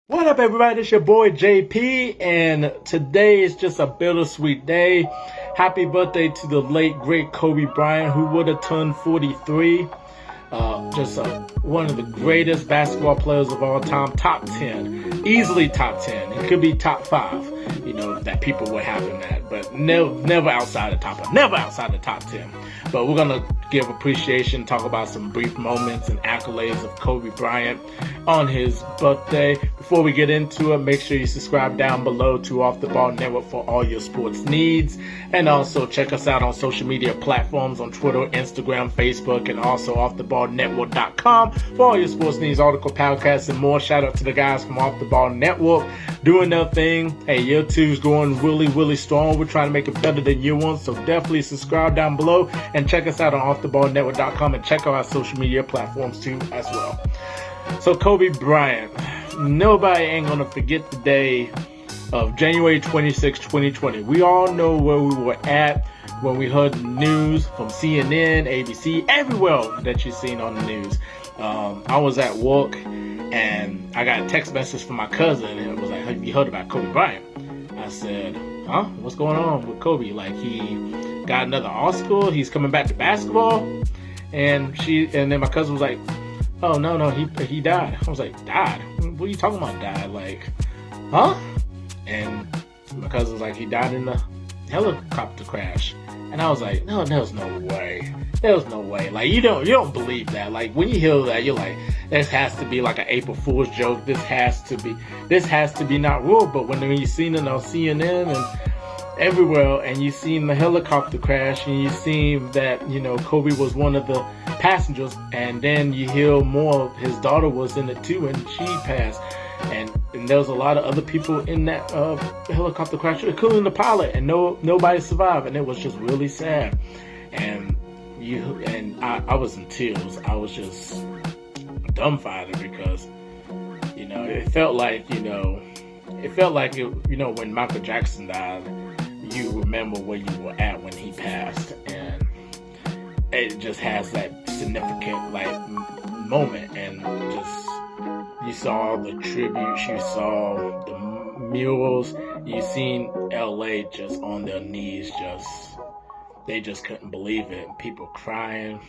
What up, everybody? It's your boy JP, and today is just a bittersweet day. Happy birthday to the late, great Kobe Bryant, who would have turned 43. One of the greatest basketball players of all time, top 10, easily top 10. It could be top 5, that people would have him at, but never outside the top 10. But we're gonna give appreciation, talk about some brief moments and accolades of Kobe Bryant on his birthday. Before we get into it, make sure you subscribe down below to Off the Ball Network for all your sports needs, and also check us out on social media platforms on Twitter, Instagram, Facebook, and also offtheballnetwork.com for all your sports needs, article, podcasts, and more. Shout out to the guys from Off the Ball Network doing their thing. Hey, year 2's going really strong. We're trying to make it better than year 1, so definitely subscribe down below and check us out on offtheballnetwork.com and check out our social media platforms too as well. So Kobe Bryant, nobody ain't gonna forget the day of January 26, 2020. We all know where we were at when we heard the news from CNN, ABC, everywhere that you've seen on the news. I was at work and I got a text message from my cousin, and it was like, "Have you heard about Kobe Bryant?" I said, "Huh? What's going on with Kobe? Like, he got another Oscar? He's coming back to basketball?" And then my cousin was like, "Oh, no, he died." I was like, "Died? What are you talking about, died? Like, huh?" And my cousin was like, "He died in a helicopter crash." And I was like, "No, there's no way. There's no way." Like, you don't believe that. Like, when you hear that, you're like, this has to be like an April Fool's joke. This has to be not real. But when you seen it on CNN and everywhere, and you seen the helicopter crash, and you seen that, Kobe was one of the passengers, and then you hear more, his daughter was in it too, and she passed. And there was a lot of other people in that helicopter crash, including the pilot, and nobody survived, and it was just really sad. And I was in tears. I was just dumbfounded because, it felt like, when Michael Jackson died, you remember where you were at when he passed, and it just has that significant moment, and just you saw the tributes, you saw the murals, you seen LA just on their knees, they just couldn't believe it. People crying,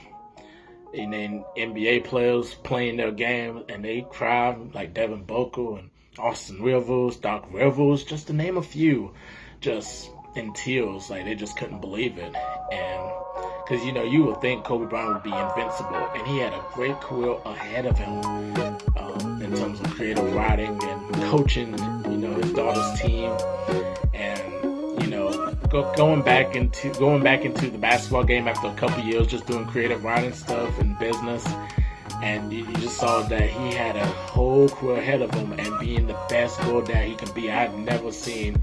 and then NBA players playing their game and they cried, like Devin Booker and Austin Rivers, Doc Rivers, just to name a few, just in tears, like they just couldn't believe it. And because you would think Kobe Bryant would be invincible, and he had a great career ahead of him in terms of creative writing and coaching, his daughter's team, and going back into the basketball game after a couple years, just doing creative writing stuff and business. And you just saw that he had a whole career ahead of him, and being the best girl that he can be. I had never seen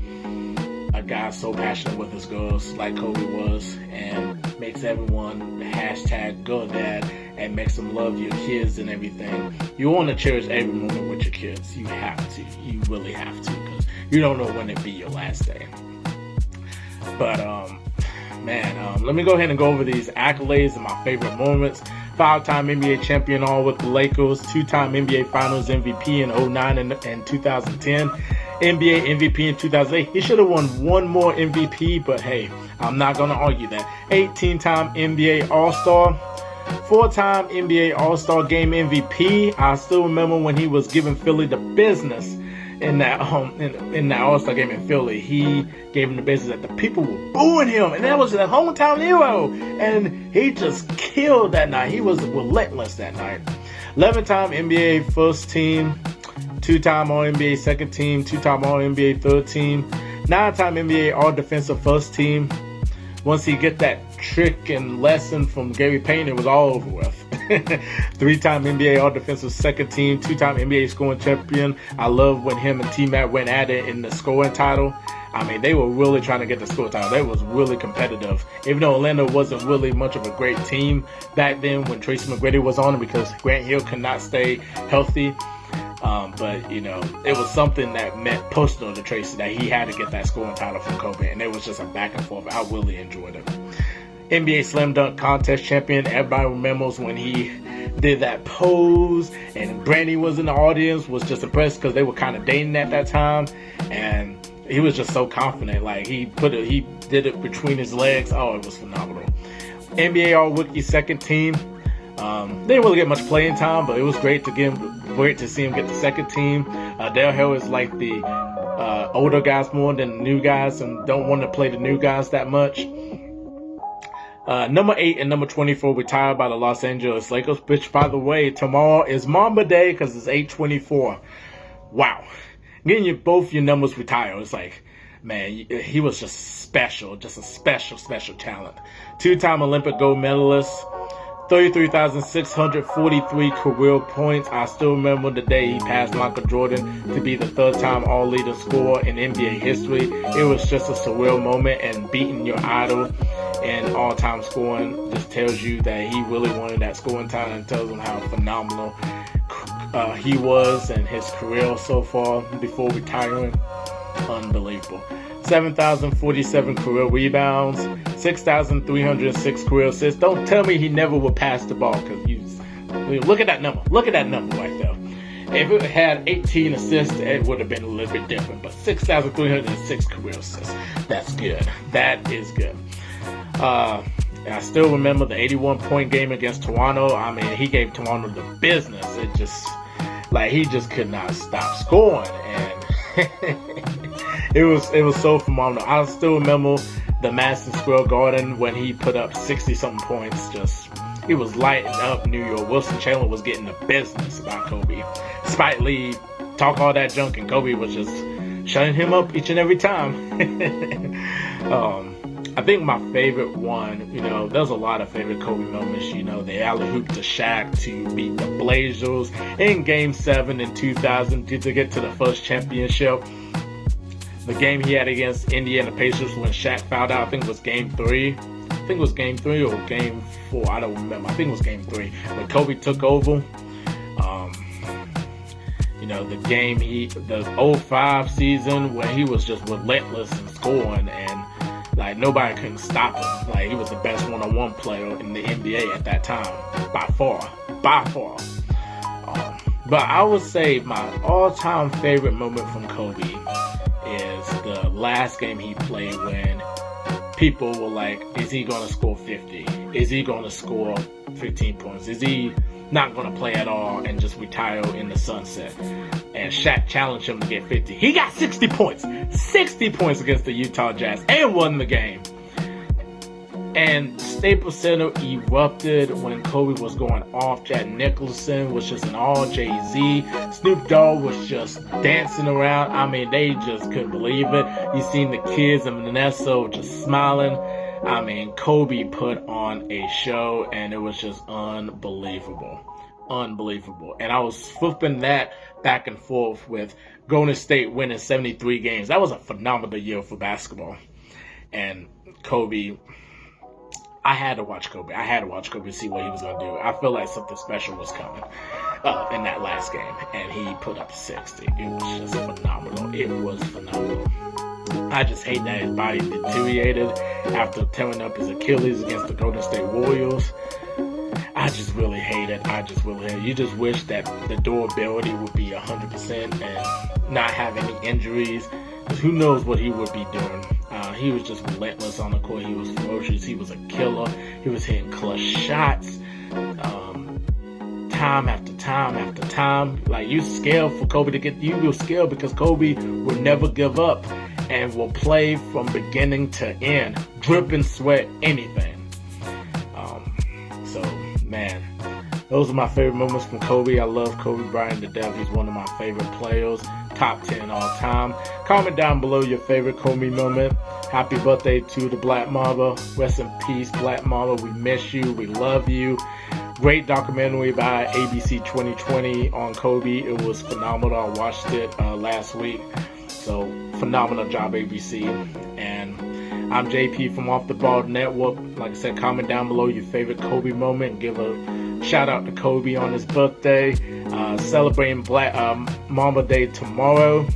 a guy so passionate with his girls like Kobe was, and makes everyone hashtag girl dad, and makes them love your kids and everything. You want to cherish every moment with your kids. You have to. You really have to, because you don't know when it be your last day. But let me go ahead and go over these accolades and my favorite moments. 5-time NBA champion all with the Lakers, 2-time NBA Finals MVP in 2009 and 2010, NBA MVP in 2008. He should have won one more MVP, but hey, I'm not going to argue that. 18-time NBA All-Star, 4-time NBA All-Star Game MVP. I still remember when he was giving Philly the business in that All-Star game in Philly. He gave him the business that the people were booing him, and that was the hometown hero, and he just killed that night. He was relentless that night. 11-time NBA first team, 2-time All-NBA second team, 2-time All-NBA third team, 9-time NBA All-Defensive first team. Once he get that trick and lesson from Gary Payton, it was all over with. 3-time NBA All-Defensive second team, 2-time NBA scoring champion. I love when him and T-Mac went at it in the scoring title. I mean, they were really trying to get the scoring title. They was really competitive. Even though Orlando wasn't really much of a great team back then when Tracy McGrady was on it, because Grant Hill could not stay healthy. But it was something that meant personal to Tracy, that he had to get that scoring title from Kobe, and it was just a back and forth. I really enjoyed it. NBA Slam Dunk Contest champion. Everybody remembers when he did that pose, and Brandy was in the audience, was just impressed because they were kind of dating at that time, and he was just so confident. Like, he did it between his legs. Oh, it was phenomenal. NBA All-Rookie second team. They didn't really get much playing time, but it was great to see him get the second team. Dale Hill is like the older guys more than the new guys, and don't want to play the new guys that much. Number 8 and number 24 retired by the Los Angeles Lakers, which, by the way, tomorrow is Mamba Day because it's 8/24. Wow. Getting both your numbers retired, it's like, man, he was just special, just a special talent. 2-time Olympic gold medalist, 33,643 career points. I still remember the day he passed Michael Jordan to be the 3rd-time all-leader scorer in NBA history. It was just a surreal moment, and beating your idol in all-time scoring just tells you that he really wanted that scoring time, and tells him how phenomenal he was and his career so far before retiring. Unbelievable. 7,047 career rebounds, 6,306 career assists. Don't tell me he never would pass the ball, because look at that number. Look at that number right there. If it had 18 assists, it would have been a little bit different. But 6,306 career assists. That's good. That is good. I still remember the 81-point game against Toronto. I mean, he gave Toronto the business. It just, like, he just could not stop scoring, and it was so phenomenal. I still remember the Madison Square Garden when he put up 60-something points. Just, it was lighting up New York. Wilson Chandler was getting the business about Kobe. Spike Lee talk all that junk, and Kobe was just shutting him up each and every time. I think my favorite one, there's a lot of favorite Kobe moments. The alley-oop to Shaq to beat the Blazers in Game 7 in 2000 to get to the first championship. The game he had against Indiana Pacers when Shaq fouled out, I think it was Game 3. I think it was Game 3 or Game 4. I don't remember. I think it was Game 3. When Kobe took over. The game, the 05 season where he was just relentless in scoring, and like nobody couldn't stop him. Like, he was the best one-on-one player in the NBA at that time, by far. But I would say my all-time favorite moment from Kobe is the last game he played when people were like, is he going to score 50? Is he going to score 15 points? Is he not going to play at all and just retire in the sunset? And Shaq challenged him to get 50. He got 60 points. 60 points against the Utah Jazz and won the game. And Staples Center erupted when Kobe was going off. Jack Nicholson was just an all Jay-Z. Snoop Dogg was just dancing around. I mean, they just couldn't believe it. You seen the kids and Vanessa just smiling. I mean, Kobe put on a show, and it was just unbelievable. And I was flipping that back and forth with Golden State winning 73 games. That was a phenomenal year for basketball. And Kobe, I had to watch Kobe to see what he was going to do. I feel like something special was coming in that last game. And he put up 60. It was just phenomenal. I just hate that his body deteriorated after tearing up his Achilles against the Golden State Warriors. I just really hate it. You just wish that the durability would be 100% and not have any injuries. Because who knows what he would be doing. He was just relentless on the court. He was ferocious. He was a killer. He was hitting clutch shots. Time after time. Like, you scared for Kobe to get, you were scared because Kobe will never give up and will play from beginning to end, dripping sweat, anything. So, man, those are my favorite moments from Kobe. I love Kobe Bryant to death. He's one of my favorite players. Top 10 all time. Comment down below your favorite Kobe moment. Happy birthday to the Black Mamba. Rest in peace, Black Mamba. We miss you. We love you. Great documentary by ABC 2020 on Kobe. It was phenomenal. I watched it last week. So, phenomenal job, ABC. And I'm JP from Off the Ball Network. Like I said, comment down below your favorite Kobe moment. Give a shout out to Kobe on his birthday. Celebrating Black Mamba Day tomorrow.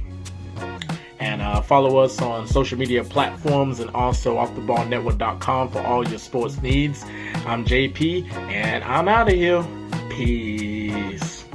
And Follow us on social media platforms and also offtheballnetwork.com for all your sports needs. I'm JP, and I'm out of here. Peace.